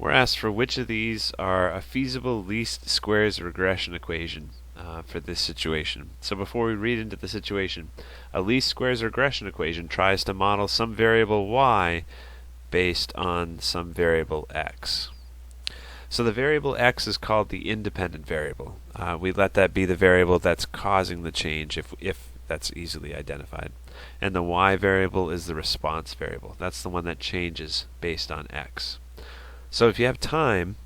We're asked for which of these are a feasible least squares regression equation for this situation. So before we read into the situation, a least squares regression equation tries to model some variable y based on some variable x. So the variable x is called the independent variable. We let that be the variable that's causing the change if that's easily identified. And the y variable is the response variable. That's the one that changes based on x. So if you have time,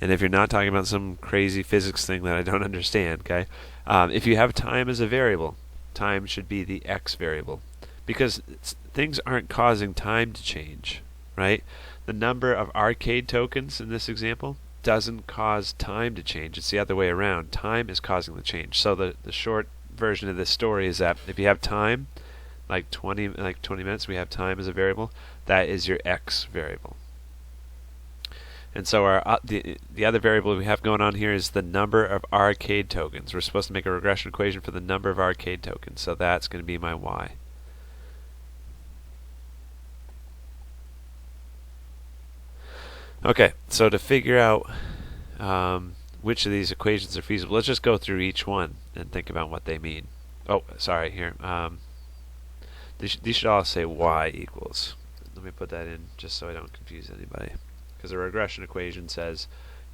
and if you're not talking about some crazy physics thing that I don't understand, okay? If you have time as a variable, time should be the x variable. Because things aren't causing time to change, right? The number of arcade tokens in this example doesn't cause time to change. It's the other way around. Time is causing the change. So the short version of this story is that if you have time, like 20 minutes, we have time as a variable, that is your x variable. And so the other variable we have going on here is the number of arcade tokens. We're supposed to make a regression equation for the number of arcade tokens. So that's going to be my y. Okay, so to figure out which of these equations are feasible, let's just go through each one and think about what they mean. Oh, sorry, here. These should all say y equals. Let me put that in just so I don't confuse anybody. Because a regression equation says,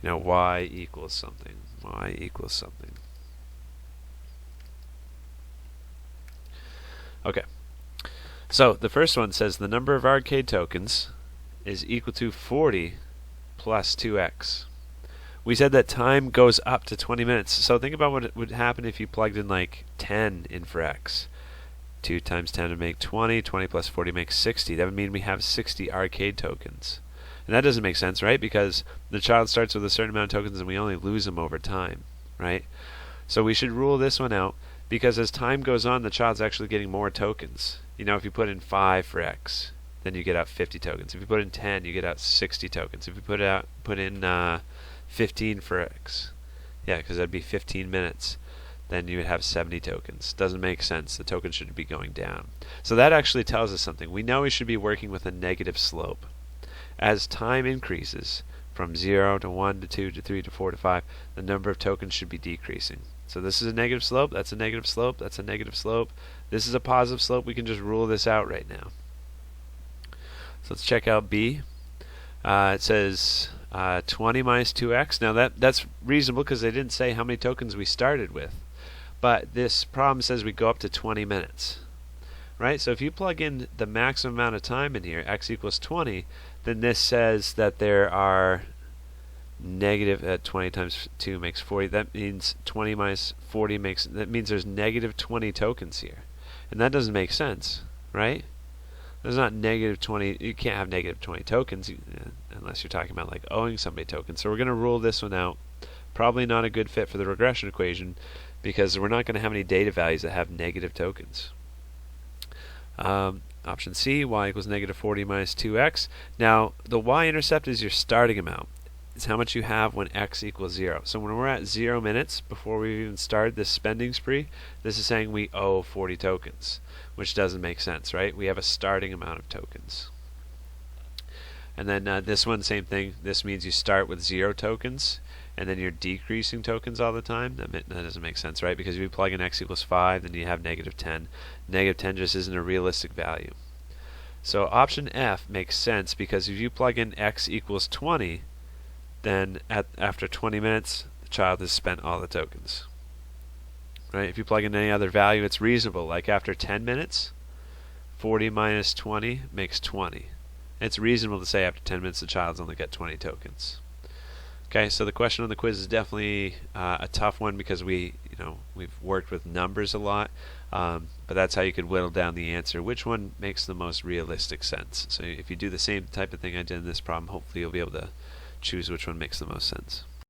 y equals something. Y equals something. Okay. So the first one says the number of arcade tokens is equal to 40 plus 2x. We said that time goes up to 20 minutes. So think about what would happen if you plugged in like 10 in for x. 2 times 10 would make 20. 20 plus 40 makes 60. That would mean we have 60 arcade tokens. And that doesn't make sense, right? Because the child starts with a certain amount of tokens and we only lose them over time, right? So we should rule this one out because as time goes on, the child's actually getting more tokens. If you put in 5 for x, then you get out 50 tokens. If you put in 10, you get out 60 tokens. If you put in 15 for x, yeah, because that'd be 15 minutes, then you would have 70 tokens. Doesn't make sense. The tokens should be going down. So that actually tells us something. We know we should be working with a negative slope. As time increases from 0 to 1 to 2 to 3 to 4 to 5, the number of tokens should be decreasing. So this is a negative slope, that's a negative slope, that's a negative slope. This is a positive slope. We can just rule this out right now. So let's check out B. It says 20 minus 2x. Now that's reasonable because they didn't say how many tokens we started with. But this problem says we go up to 20 minutes. Right? So if you plug in the maximum amount of time in here, x equals 20, then this says that there are negative 20 times 2 makes 40. That means 20 minus 40 that means there's negative 20 tokens here. And that doesn't make sense, right? There's not negative 20. You can't have negative 20 tokens unless you're talking about like owing somebody tokens. So we're going to rule this one out. Probably not a good fit for the regression equation because we're not going to have any data values that have negative tokens. Option C, y equals negative 40 minus 2x. Now, the y-intercept is your starting amount. It's how much you have when x equals 0. So when we're at 0 minutes, before we even started this spending spree, this is saying we owe 40 tokens, which doesn't make sense, right? We have a starting amount of tokens. And then this one, same thing. This means you start with 0 tokens, and then you're decreasing tokens all the time. That doesn't make sense, right? Because if you plug in x equals 5, then you have negative 10. Negative 10 just isn't a realistic value. So option F makes sense because if you plug in x equals 20, then after 20 minutes, the child has spent all the tokens. Right? If you plug in any other value, it's reasonable. Like after 10 minutes, 40 minus 20 makes 20. It's reasonable to say after 10 minutes the child's only got 20 tokens. Okay, so the question on the quiz is definitely a tough one because we've worked with numbers a lot, but that's how you could whittle down the answer. Which one makes the most realistic sense? So if you do the same type of thing I did in this problem, hopefully you'll be able to choose which one makes the most sense.